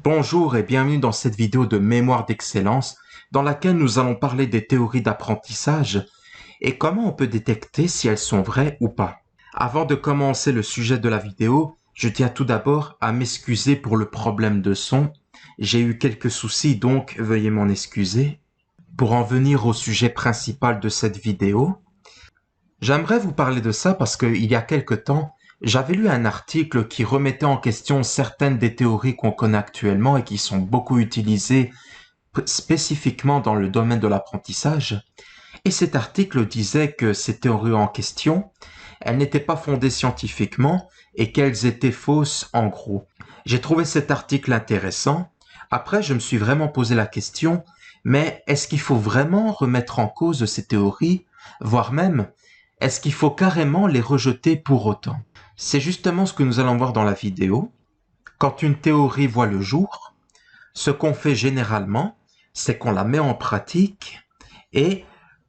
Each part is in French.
Bonjour et bienvenue dans cette vidéo de mémoire d'excellence dans laquelle nous allons parler des théories d'apprentissage et comment on peut détecter si elles sont vraies ou pas. Avant de commencer le sujet de la vidéo, je tiens tout d'abord à m'excuser pour le problème de son. J'ai eu quelques soucis donc veuillez m'en excuser. Pour en venir au sujet principal de cette vidéo, j'aimerais vous parler de ça parce qu'il y a quelque temps, j'avais lu un article qui remettait en question certaines des théories qu'on connaît actuellement et qui sont beaucoup utilisées spécifiquement dans le domaine de l'apprentissage. Et cet article disait que ces théories en question, elles n'étaient pas fondées scientifiquement et qu'elles étaient fausses en gros. J'ai trouvé cet article intéressant. Après, je me suis vraiment posé la question, mais est-ce qu'il faut vraiment remettre en cause ces théories, voire même, est-ce qu'il faut carrément les rejeter pour autant? C'est justement ce que nous allons voir dans la vidéo. Quand une théorie voit le jour, ce qu'on fait généralement, c'est qu'on la met en pratique et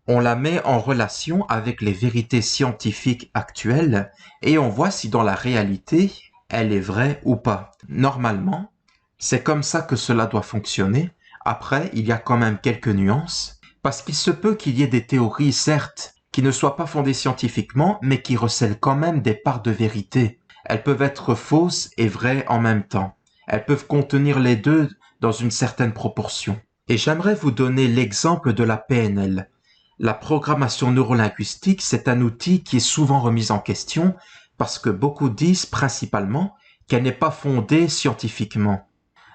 on la met en relation avec les vérités scientifiques actuelles et on voit si dans la réalité, elle est vraie ou pas. Normalement, c'est comme ça que cela doit fonctionner. Après, il y a quand même quelques nuances, parce qu'il se peut qu'il y ait des théories, certes, qui ne soient pas fondées scientifiquement, mais qui recèlent quand même des parts de vérité. Elles peuvent être fausses et vraies en même temps. Elles peuvent contenir les deux dans une certaine proportion. Et j'aimerais vous donner l'exemple de la PNL. La programmation neurolinguistique, c'est un outil qui est souvent remis en question parce que beaucoup disent principalement qu'elle n'est pas fondée scientifiquement.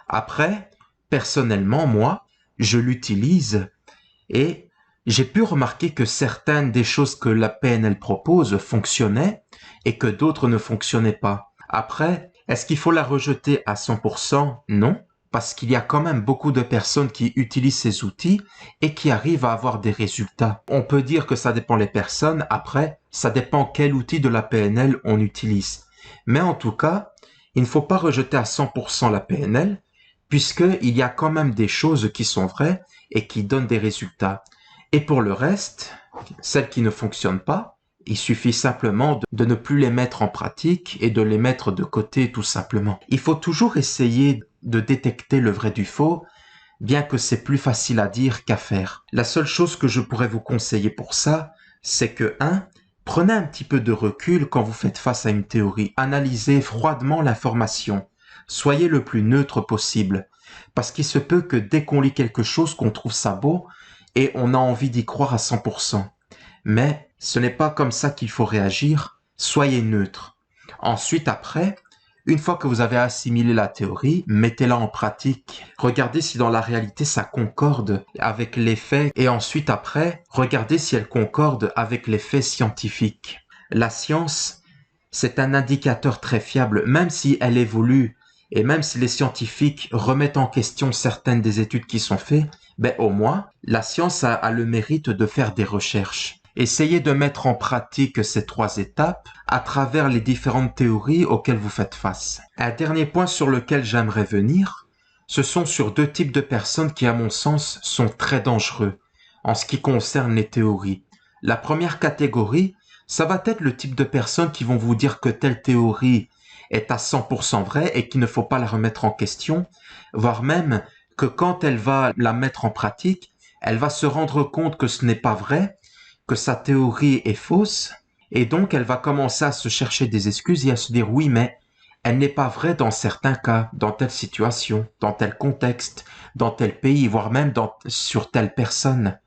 Après, personnellement, moi, je l'utilise et j'ai pu remarquer que certaines des choses que la PNL propose fonctionnaient et que d'autres ne fonctionnaient pas. Après, est-ce qu'il faut la rejeter à 100%? Non, parce qu'il y a quand même beaucoup de personnes qui utilisent ces outils et qui arrivent à avoir des résultats. On peut dire que ça dépend des personnes, après, ça dépend quel outil de la PNL on utilise. Mais en tout cas, il ne faut pas rejeter à 100% la PNL, puisqu'il y a quand même des choses qui sont vraies et qui donnent des résultats. Et pour le reste, celles qui ne fonctionnent pas, il suffit simplement de ne plus les mettre en pratique et de les mettre de côté tout simplement. Il faut toujours essayer de détecter le vrai du faux, bien que c'est plus facile à dire qu'à faire. La seule chose que je pourrais vous conseiller pour ça, c'est que 1. Prenez un petit peu de recul quand vous faites face à une théorie. Analysez froidement l'information. Soyez le plus neutre possible. Parce qu'il se peut que dès qu'on lit quelque chose, qu'on trouve ça beau, et on a envie d'y croire à 100%. Mais ce n'est pas comme ça qu'il faut réagir. Soyez neutre. Ensuite, après, une fois que vous avez assimilé la théorie, mettez-la en pratique. Regardez si dans la réalité ça concorde avec les faits et ensuite après, regardez si elle concorde avec les faits scientifiques. La science, c'est un indicateur très fiable, même si elle évolue et même si les scientifiques remettent en question certaines des études qui sont faites, ben au moins, la science a le mérite de faire des recherches. Essayez de mettre en pratique ces 3 étapes à travers les différentes théories auxquelles vous faites face. Un dernier point sur lequel j'aimerais venir, ce sont sur 2 types de personnes qui, à mon sens, sont très dangereux en ce qui concerne les théories. La première catégorie, ça va être le type de personnes qui vont vous dire que telle théorie est à 100% vraie et qu'il ne faut pas la remettre en question, voire même que quand elle va la mettre en pratique, elle va se rendre compte que ce n'est pas vrai, que sa théorie est fausse, et donc elle va commencer à se chercher des excuses et à se dire oui, mais elle n'est pas vraie dans certains cas, dans telle situation, dans tel contexte, dans tel pays, voire même sur telle personne.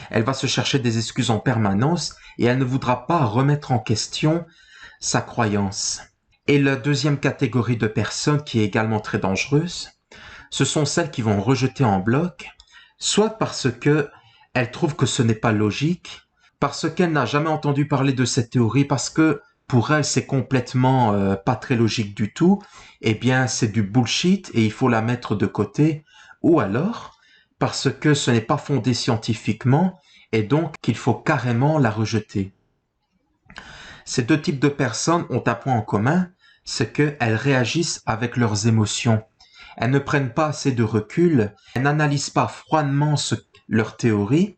Elle va se chercher des excuses en permanence et elle ne voudra pas remettre en question sa croyance. Et la deuxième catégorie de personnes qui est également très dangereuse, ce sont celles qui vont rejeter en bloc, soit parce que elles trouvent que ce n'est pas logique, parce qu'elle n'a jamais entendu parler de cette théorie, parce que pour elle c'est complètement pas très logique du tout, eh bien c'est du bullshit et il faut la mettre de côté, ou alors parce que ce n'est pas fondé scientifiquement et donc qu'il faut carrément la rejeter. Ces 2 types de personnes ont un point en commun, c'est qu'elles réagissent avec leurs émotions. Elles ne prennent pas assez de recul, elles n'analysent pas froidement leur théorie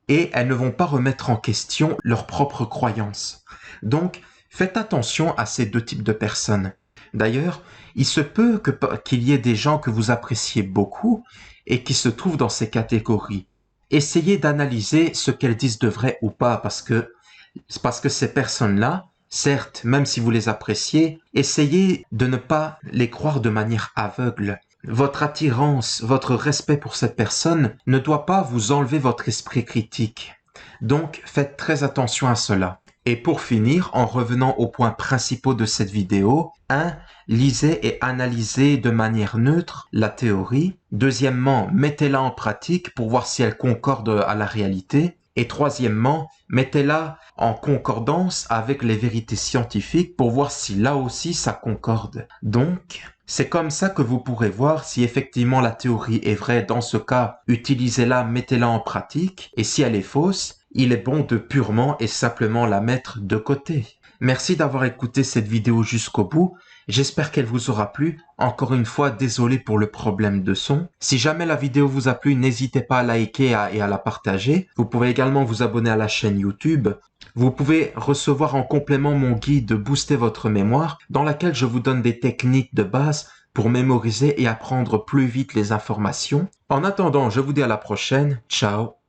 et elles ne vont pas remettre en question leurs propres croyances. Donc, faites attention à ces 2 types de personnes. D'ailleurs, Il se peut qu'il y ait des gens que vous appréciez beaucoup et qui se trouvent dans ces catégories. Essayez d'analyser ce qu'elles disent de vrai ou pas parce que ces personnes-là, certes, même si vous les appréciez, essayez de ne pas les croire de manière aveugle. Votre attirance, votre respect pour cette personne ne doit pas vous enlever votre esprit critique. Donc, faites très attention à cela. Et pour finir, en revenant aux points principaux de cette vidéo, 1. Lisez et analysez de manière neutre la théorie. Deuxièmement, mettez-la en pratique pour voir si elle concorde à la réalité. Et troisièmement, mettez-la en concordance avec les vérités scientifiques pour voir si là aussi ça concorde. Donc, c'est comme ça que vous pourrez voir si effectivement la théorie est vraie. Dans ce cas, utilisez-la, mettez-la en pratique. Et si elle est fausse, il est bon de purement et simplement la mettre de côté. Merci d'avoir écouté cette vidéo jusqu'au bout. J'espère qu'elle vous aura plu. Encore une fois, désolé pour le problème de son. Si jamais la vidéo vous a plu, n'hésitez pas à liker et à la partager. Vous pouvez également vous abonner à la chaîne YouTube. Vous pouvez recevoir en complément mon guide Booster votre mémoire, dans laquelle je vous donne des techniques de base pour mémoriser et apprendre plus vite les informations. En attendant, je vous dis à la prochaine. Ciao.